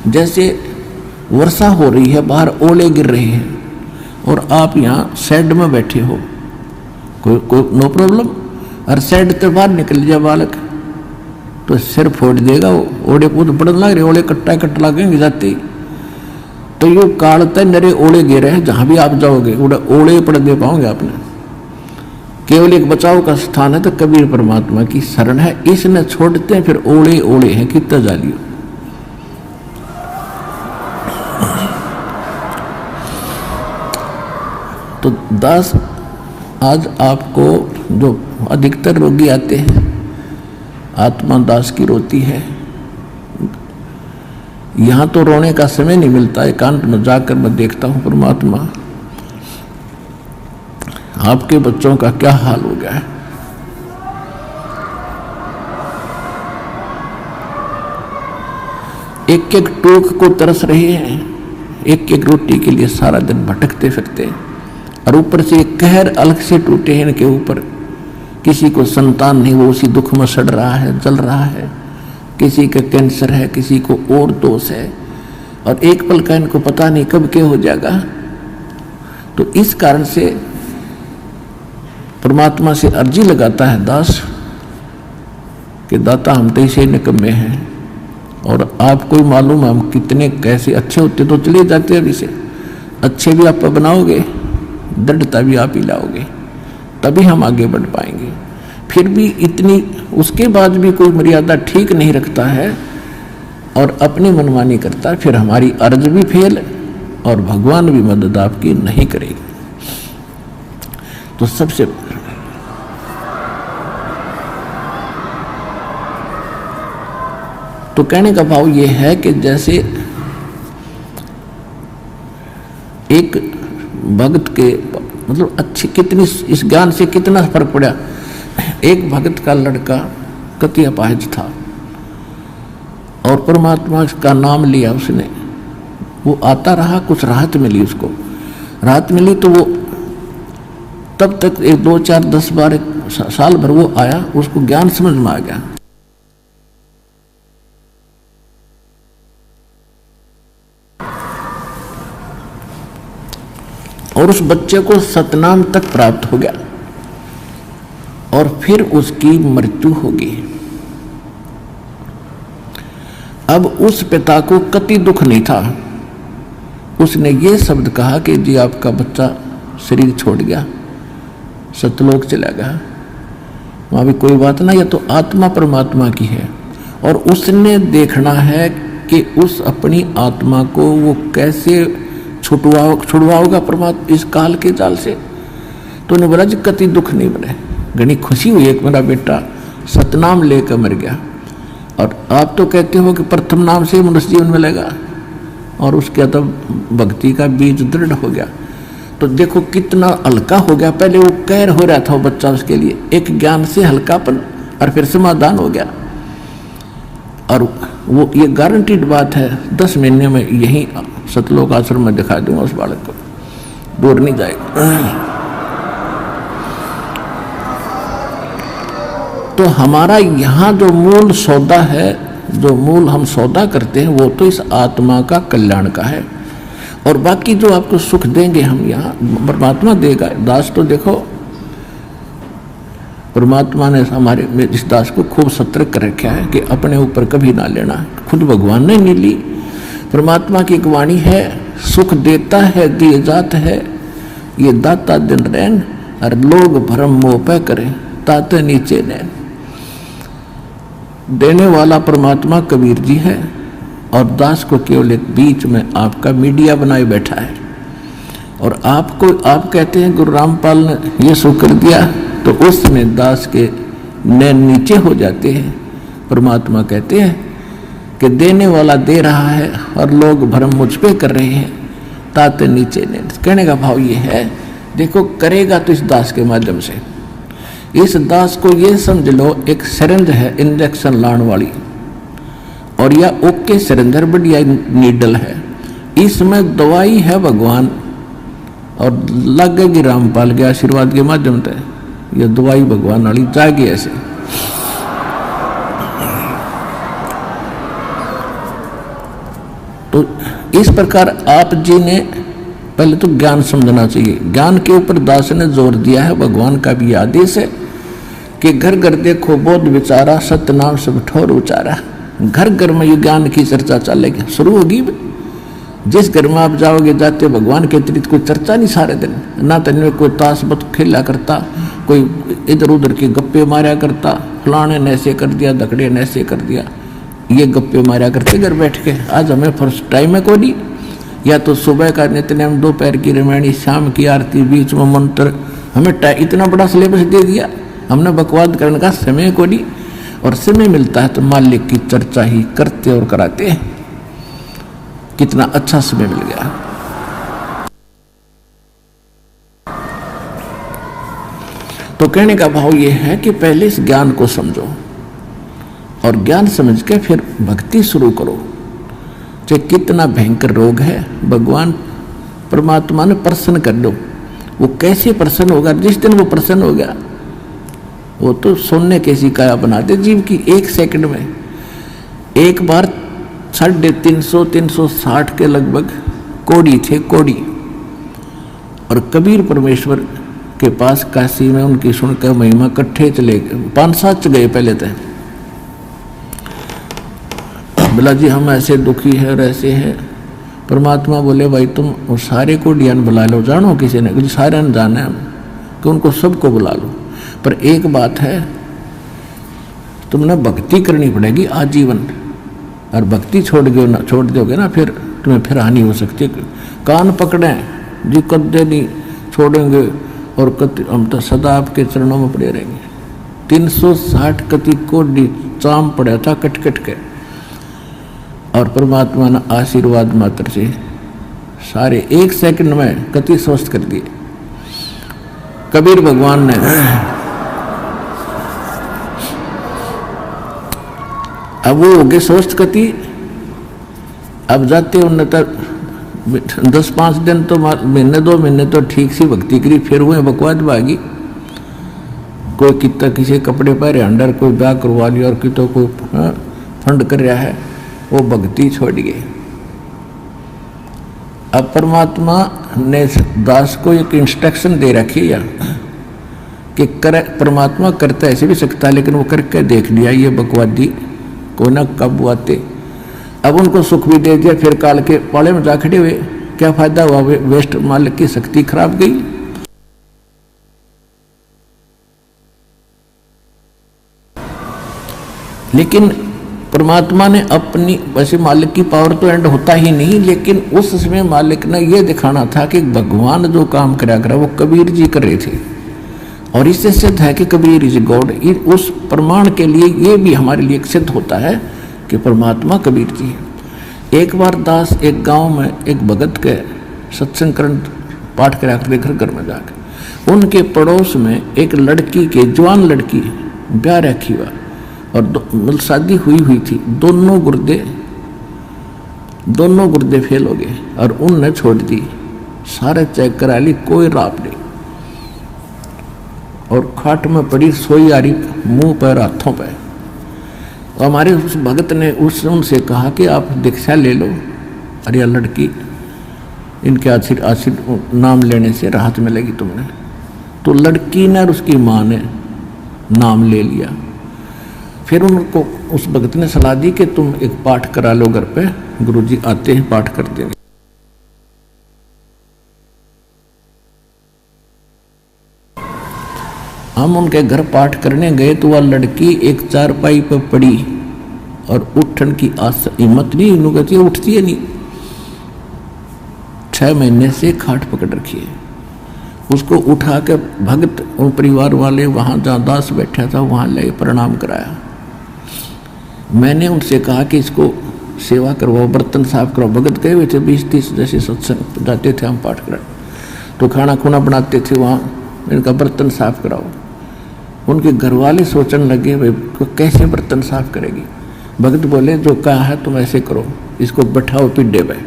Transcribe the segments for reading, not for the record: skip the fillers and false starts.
जैसे वर्षा हो रही है, बाहर ओले गिर रहे हैं और आप यहाँ शेड में बैठे हो, कोई नो प्रॉब्लम, और शेड से बाहर निकल जाए बालक तो सिर फोड़ देगा। वो ओले कूद पड़ने लग रहे, ओले कट्टा कट लगेंगे जाते ही। तो ये कालते नरे ओले गिरे हैं, जहां भी आप जाओगे ओले पड़ दे पाओगे आपने। केवल एक बचाव का स्थान है तो कबीर परमात्मा की शरण है, इसने छोड़ते हैं फिर ओले ओले हैं कितना जालियो। तो दास आज आपको जो अधिकतर रोगी आते हैं, आत्मा दास की रोती है, यहां तो रोने का समय नहीं मिलता, एकांत में जाकर मैं देखता हूं परमात्मा आपके बच्चों का क्या हाल हो गया है। एक एक टूक को तरस रहे हैं, एक एक रोटी के लिए सारा दिन भटकते फिरते, और ऊपर से एक कहर अलग से टूटे हैं इनके ऊपर। किसी को संतान नहीं, वो उसी दुख में सड़ रहा है, जल रहा है, किसी का कैंसर है, किसी को और दोष है, और एक पल का इनको पता नहीं कब क्या हो जाएगा। तो इस कारण से परमात्मा से अर्जी लगाता है दास कि दाता हम तो इसे निकम्मे हैं, और आपको ही मालूम हम कितने कैसे अच्छे होते तो चले जाते अभी से, अच्छे भी आप बनाओगे, दृढ़ता भी आप ही लाओगे, तभी हम आगे बढ़ पाएंगे। फिर भी इतनी उसके बाद भी कोई मर्यादा ठीक नहीं रखता है और अपनी मनमानी करता है, फिर हमारी अर्ज भी फेल और भगवान भी मदद आपकी नहीं करेगी। तो सबसे तो कहने का भाव ये है कि जैसे एक भक्त के मतलब अच्छी कितनी इस ज्ञान से कितना फर्क पड़ा। एक भक्त का लड़का कति अपाहिज था और परमात्मा का नाम लिया उसने, वो आता रहा, कुछ राहत मिली उसको, राहत मिली तो वो तब तक 1 2 4 10 12 साल भर वो आया, उसको ज्ञान समझ में आ गया। और उस बच्चे को सतनाम तक प्राप्त हो गया और फिर उसकी मृत्यु होगी। अब उस पिता को कति दुख नहीं था, उसने ये शब्द कहा कि जी आपका बच्चा शरीर छोड़ गया, सतलोक चला गया, वहां भी कोई बात ना, यह तो आत्मा परमात्मा की है और उसने देखना है कि उस अपनी आत्मा को वो कैसे छुड़वाओगा परमात्मा इस काल के जाल से। तो उन्हें बोला जी कति दुख नहीं बने, घनी खुशी हुई एक मेरा बेटा सतनाम लेकर मर गया। और आप तो कहते हो कि प्रथम नाम से मनुष्य जीवन मिलेगा, और उसके तब भक्ति का बीज दृढ़ हो गया। तो देखो कितना हल्का हो गया, पहले वो कहर हो रहा था वो बच्चा, उसके लिए एक ज्ञान से हल्कापन और फिर समाधान हो गया। और वो ये गारंटीड बात है, 10 महीने में यही सतलोक आश्रम में दिखा दूंगा उस बालक को, दूर नहीं जाएगा। तो हमारा यहाँ जो मूल सौदा है, जो मूल हम सौदा करते हैं, वो तो इस आत्मा का कल्याण का है, और बाकी जो आपको सुख देंगे हम यहाँ परमात्मा देगा। दास तो देखो परमात्मा ने हमारे इस दास को खूब सतर्क कर रखा है कि अपने ऊपर कभी ना लेना, खुद भगवान ने नहीं ली। परमात्मा की एक वाणी है, सुख देता है दिए जात है, ये दाता दिन रैन, और लोग भरम मोह पे करें ताते नीचे नैन। देने वाला परमात्मा कबीर जी है और दास को केवल एक बीच में आपका मीडिया बनाए बैठा है। और आपको आप कहते हैं गुरु रामपाल ने ये सुख कर दिया, तो उसमें दास के नैन नीचे हो जाते हैं। परमात्मा कहते हैं कि देने वाला दे रहा है और लोग भ्रम मुझ पे कर रहे हैं ताते नीचे नैन। कहने का भाव ये है, देखो करेगा तो इस दास के माध्यम से। इस दास को ये समझ लो एक सिरिंज है इंजेक्शन लाने वाली, और यह ओके सिरिंज है, बढ़िया नीडल है, इसमें दवाई है भगवान, और लगेगी रामपाल के आशीर्वाद के माध्यम से यह दवाई भगवान वाली जाएगी ऐसे। तो इस प्रकार आप जी ने पहले तो ज्ञान समझना चाहिए। ज्ञान के ऊपर दास ने जोर दिया है, भगवान का भी आदेश है कि घर घर देखो बोध विचारा, सत्य नाम सब ठोर उचारा। घर घर में ये ज्ञान की चर्चा चलेगी, शुरू होगी। जिस घर में आप जाओगे जाते भगवान के अतिरिक्त कोई चर्चा नहीं सारे दिन, ना तो कोई ताश बत खेला करता, कोई इधर उधर के गप्पे मारा करता, फलाने ने ऐसे कर दिया, धकड़े ने ऐसे कर दिया, ये गप्पे मारा करते घर बैठ के। आज हमें फर्स्ट टाइम है कोई, या तो सुबह का नित्यनेम, दोपहर की रामायणी, शाम की आरती, बीच में मंत्र, हमें इतना बड़ा सिलेबस दे दिया। हमने बकवाद करने का समय को नहीं, और समय मिलता है तो मालिक की चर्चा ही करते और कराते हैं। कितना अच्छा समय मिल गया। तो कहने का भाव यह है कि पहले इस ज्ञान को समझो और ज्ञान समझ के फिर भक्ति शुरू करो। चाहे कितना भयंकर रोग है, भगवान परमात्मा ने प्रसन्न कर दो। वो कैसे प्रसन्न होगा? जिस दिन वो प्रसन्न हो गया, वो तो सोने कैसी काया बना दे जीव की। एक सेकंड में एक बार 350-360 के लगभग कोड़ी थे, कोड़ी, और कबीर परमेश्वर के पास काशी में उनकी सुनकर महिमा इकट्ठे चले गए। 5-7 गए पहले थे। बोला जी हम ऐसे दुखी है और ऐसे है। परमात्मा बोले भाई तुम वो सारे को डियान बुला लो, जानो किसी ने कुछ सारे ने जाना है कि उनको सबको बुला लो, पर एक बात है तुमने भक्ति करनी पड़ेगी आजीवन, और भक्ति छोड़ दोगे ना फिर तुम्हें फिर हानि हो सकती है। कान पकड़े जी, कदे नहीं छोड़ेंगे और हम तो सदा आपके चरणों में पड़े रहेंगे। 360 कति को चाम पड़ा था कट कट के, और परमात्मा ने आशीर्वाद मात्र से सारे एक सेकंड में कति स्वस्थ कर दिए। कबीर भगवान ने अब वो हो गए स्वस्थ कति। अब जाते उन्हें तक 10-5 दिन तो महीने 2 महीने तो ठीक सी भक्ति करी, फिर हुए बकवाद भागी। कोई कितना किसी कपड़े पहरे अंडर, कोई ब्याह करवा लिया, और कितो कोई फंड कर रहा है, वो भक्ति छोड़ गए। अब परमात्मा ने दास को एक इंस्ट्रक्शन दे रखी है कि परमात्मा करता ऐसे भी सकता है, लेकिन वो करके देख लिया ये बकवादी को ना कब आते। अब उनको सुख भी दे दिया, फिर काल के पाले में जा खड़े हुए, क्या फायदा हुआ? वेस्ट, मालिक की शक्ति खराब गई। लेकिन परमात्मा ने अपनी, वैसे मालिक की पावर तो एंड होता ही नहीं, लेकिन उस समय मालिक ने यह दिखाना था कि भगवान जो काम करा करा वो कबीर जी कर रहे थे, और इससे सिद्ध है कि कबीर इज गॉड। उस प्रमाण के लिए ये भी हमारे लिए सिद्ध होता है कि परमात्मा कबीर जी है। एक बार दास एक गांव में एक भगत के सत्संग करण पाठ करा कर घर घर में जाकर, उनके पड़ोस में एक लड़की के, जवान लड़की ब्याह रखी हुआ और शादी हुई थी। दोनों गुर्दे फेल हो गए और उनने छोड़ दी। सारे चेक करा ली, कोई राप नहीं, और खाट में पड़ी सोई आ रही, मुंह पर हाथों पर। हमारे उस भगत ने उनसे कहा कि आप दीक्षा ले लो, अरे यह लड़की, इनके आशीर्वाद नाम लेने से राहत मिलेगी तुमने। तो लड़की ने और उसकी माँ ने नाम ले लिया। फिर उनको उस भगत ने सलाह दी कि तुम एक पाठ करा लो घर पे, गुरुजी आते हैं पाठ कर देंगे। हम उनके घर पाठ करने गए तो वह लड़की एक चारपाई पर पड़ी और उठन की हिम्मत नहीं, इन्हों कहती है उठती है नहीं। 6 महीने से खाट पकड़ रखी है। उसको उठा के भगत उन परिवार वाले वहां जहाँ दास बैठा था वहां ले प्रणाम कराया। मैंने उनसे कहा कि इसको सेवा करवाओ, बर्तन साफ कराओ। भगत गए हुए थे 20-30 जैसे सत्संग जाते थे हम पाठ करा, तो खाना खुना बनाते थे वहाँ, इनका बर्तन साफ कराओ। उनके घर वाले सोचने लगे भाई कैसे बर्तन साफ करेगी। भगत बोले जो कहा है तुम ऐसे करो, इसको बैठाओ पिड्डे पे।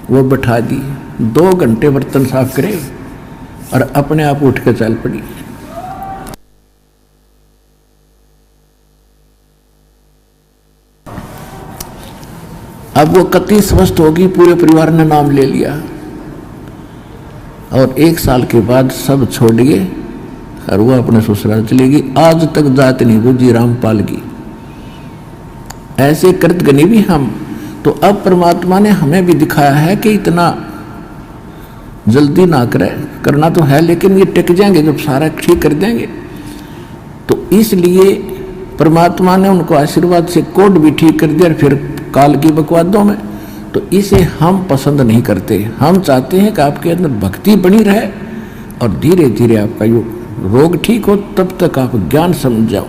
वो बैठा दी, 2 घंटे बर्तन साफ करे और अपने आप उठ के चल पड़ी। अब वो कति स्वस्थ होगी, पूरे परिवार ने नाम ले लिया और 1 साल के बाद सब छोड़ गए और वो अपने ससुराल चली गई। आज तक जात नहीं बुझी रामपाल की। ऐसे कृतघ्नी भी हम। तो अब परमात्मा ने हमें भी दिखाया है कि इतना जल्दी ना करे, करना तो है लेकिन ये टिक जाएंगे जब सारा ठीक कर देंगे। तो इसलिए परमात्मा ने उनको आशीर्वाद से कोड भी ठीक कर दिया, फिर काल की बकवादों में। तो इसे हम पसंद नहीं करते। हम चाहते हैं कि आपके अंदर भक्ति बनी रहे और धीरे धीरे आपका यो रोग ठीक हो, तब तक आप ज्ञान समझ जाओ।